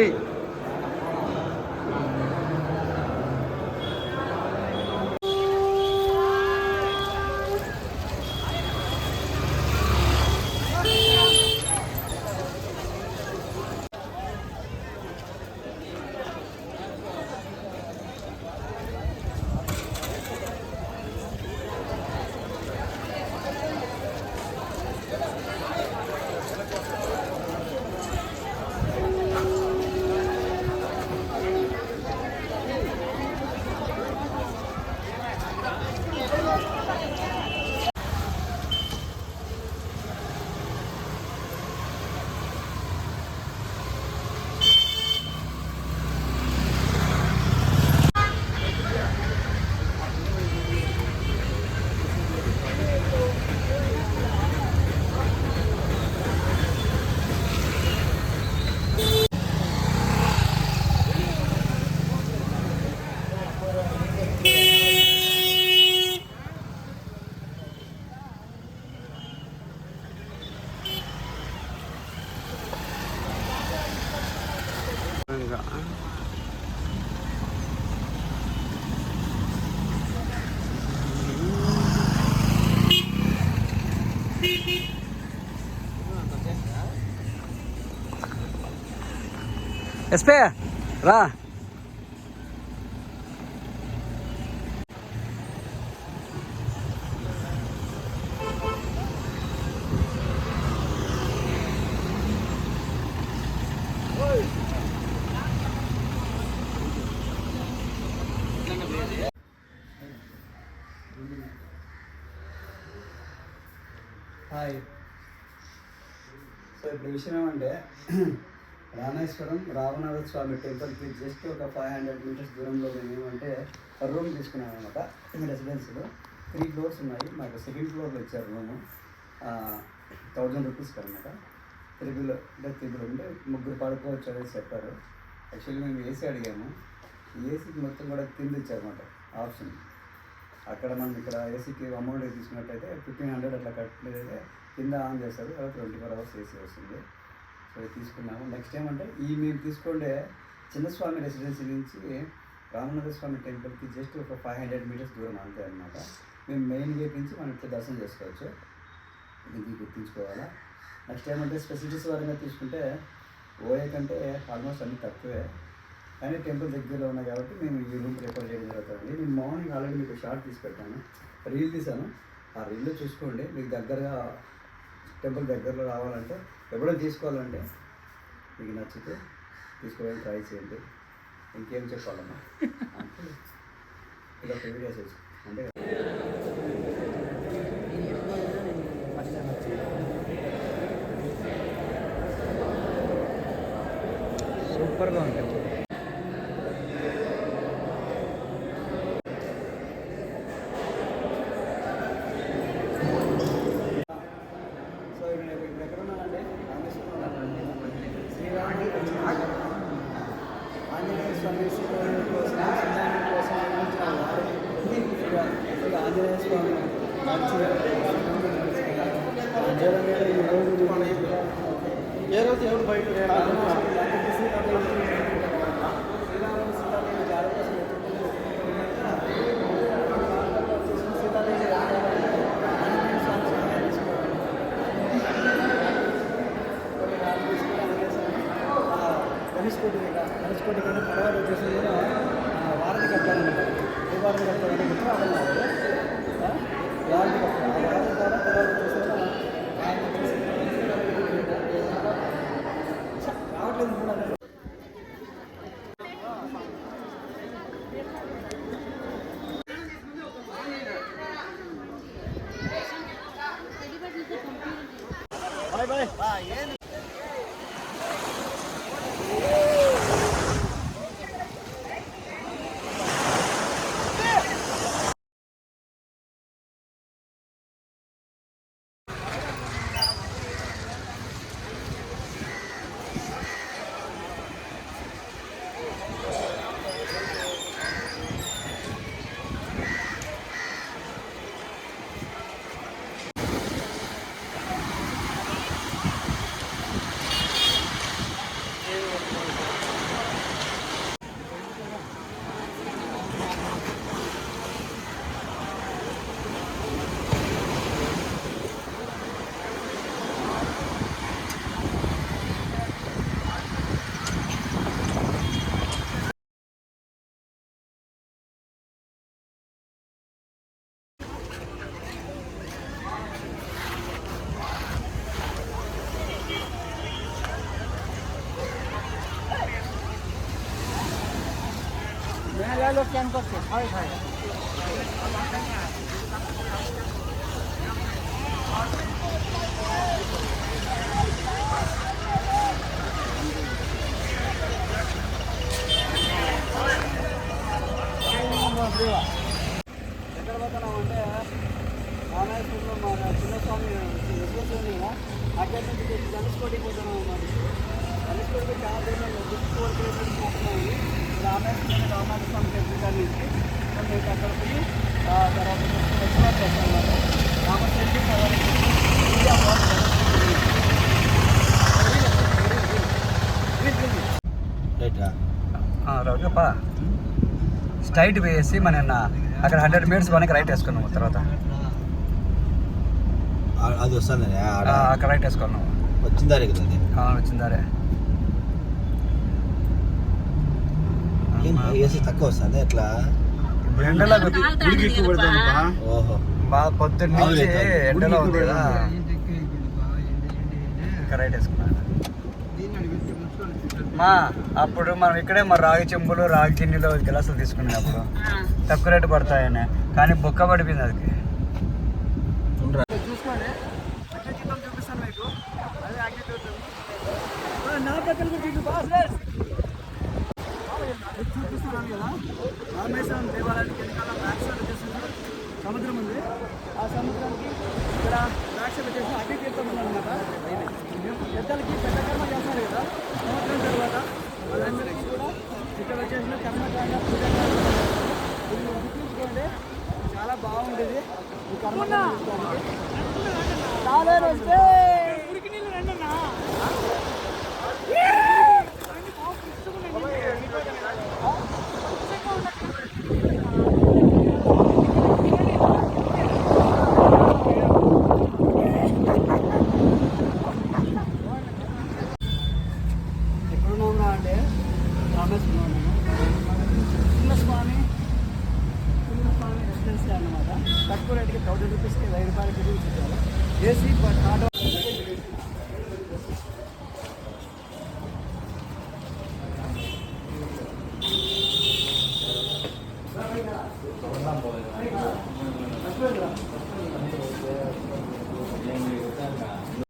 SP SP రా. Hi. So ఇప్పుడు విషయం ఏమంటే రామేశ్వరం రామనాథ స్వామి టెంపుల్కి జస్ట్ ఒక 500 మీటర్స్ దూరంలో మేము ఏమంటే రూమ్ తీసుకున్నాం అనమాట. రెసిడెన్స్లో 3 ఫ్లోర్స్ ఉన్నాయి. మాకు సెకండ్ ఫ్లోర్లో ఇచ్చారు రూము. 1000 రూపీస్కి అనమాట. త్రిబుల్ అంటే ముగ్గురు పడుకోవచ్చు అనేది చెప్పారు. యాక్చువల్లీ మేము ఏసీ అడిగాము. ఏసీకి మొత్తం కూడా కింద ఇచ్చారనమాట ఆప్షన్. అక్కడ మనం ఇక్కడ ఏసీకి అమౌంట్ తీసుకున్నట్టయితే 1500 అట్లా కట్టలేదైతే కింద ఆన్ చేస్తారు. 24 hours ఏసీ వస్తుంది. సో ఇది తీసుకున్నాము. నెక్స్ట్ ఏమంటే మేము తీసుకుంటే చిన్నస్వామి రెసిడెన్సీ నుంచి రామనాథ స్వామి టెంపుల్కి జస్ట్ ఒక 500 మీటర్స్ దూరం అంతే అనమాట. మేము మెయిన్ గేట్ నుంచి మనం ఇట్లా దర్శనం చేసుకోవచ్చు. దీనికి గుర్తుంచుకోవాలా. నెక్స్ట్ ఏమంటే స్పెసిలిటీస్ పరంగా తీసుకుంటే ఓఏ కంటే ఆల్మోస్ట్ అన్నీ తక్కువే, కానీ టెంపుల్ దగ్గరలో ఉన్నాయి కాబట్టి మేము ఈ రూమ్ ప్రిఫర్ చేయడం జరుగుతుంది. నేను మార్నింగ్ ఆల్రెడీ మీకు షార్ట్ తీసి పెట్టాను, రీల్ తీసాను. ఆ రీల్లో చూసుకోండి. మీకు దగ్గరగా టెంపుల్ దగ్గరలో రావాలంటే ఎప్పుడైనా తీసుకోవాలంటే మీకు నచ్చితే తీసుకోవడానికి ట్రై చేయండి. ఇంకేం చెప్పాలమ్మా అంటే ఇలా ఒక వీడియో చేసి అంటే సూపర్గా ఉంటుంది. ఆంజనేయ స్వామి కోసం ఆంజనేయ స్వామి ఏ రోజు ఎవరు బయట ధనుష్కోటి కంటే తర్వాత వచ్చేసి కూడా వారధి కట్టాలన్నమాట. ఏ వారధి కట్టాలంటే వారధి కట్టాలి. ఆ వారధి ద్వారా తర్వాత వచ్చేసి రావట్లేదు కూడా. Bye bye. ఎక్కడ పోతున్నామంటే రామేశ్వరంలో మా చిన్నస్వామి రెసిడెన్స్ ఉంది కదా, అక్కడి నుంచి ధనుష్కోటికి పోతున్నాం అన్నమాట. ధనుష్కోటికి చాలా దూరం 4 కిలోమీటర్స్ పోతున్నాము. రామేశ్వరం రామస్వామి టెంపుల్ కానీ మేము అక్కడ పోయి తర్వాత ఎక్స్ప్లోర్ చేస్తాం అన్నమాట. రామచంద్ర రౌడప్ప స్ట్రైట్ వేసి మన అక్కడ 100 మీటర్స్ మనకి రైట్ వేసుకున్నాము. తర్వాత అది వస్తుంది అక్కడ రైట్ వేసుకున్నాము. వచ్చిందారే కదా అది వచ్చిందారే. ఏసీ తక్కువ వస్తుంది ఎట్లా ఇప్పుడు ఎండలో ఓహో బాగా పొద్దున్న నుంచి ఎండలో ఉంది కదా, ఇక్కడ రైట్ వేసుకున్నాను. అప్పుడు మనం ఇక్కడే మరి రాగి చెంబులు రాగి గిన్నెలు గ్లాసులు తీసుకున్నాం. అప్పుడు తక్కువ రేటు పడతాయని, కానీ బొక్క పడిపోయింది అది. చూసుకోండి చూపిస్తాను మీకు. అదే నా పక్కన చూపిస్తున్నాను కదా, రామేశ్వరం దేవాలయానికి వెనకాల బ్యాక్ సైడ్ వచ్చేసి సముద్రం ఉంది. ఆ సముద్రానికి ఇక్కడ బ్యాక్ సైడ్ వచ్చేసి అగ్ని తీర్థం ఉందన్నమాట. పెద్దలకి పెద్ద కర్మ చేస్తారు కదా సంవత్సరం తర్వాత, వాళ్ళందరికీ కూడా ఇక్కడ వచ్చేసిన కర్మకాండ పూజకాండ చూసుకోండి. చాలా బాగుంటుంది ఈ కర్మకాండ ఎక్కడున్నా అంటే రామేశ్వరం చిన్నస్వామి రెసిడెన్సీ అన్నమాట. తక్కువ రేటుకి 1000 రూపీస్కి 1000 రూపాయలకి ఇచ్చారు. AC but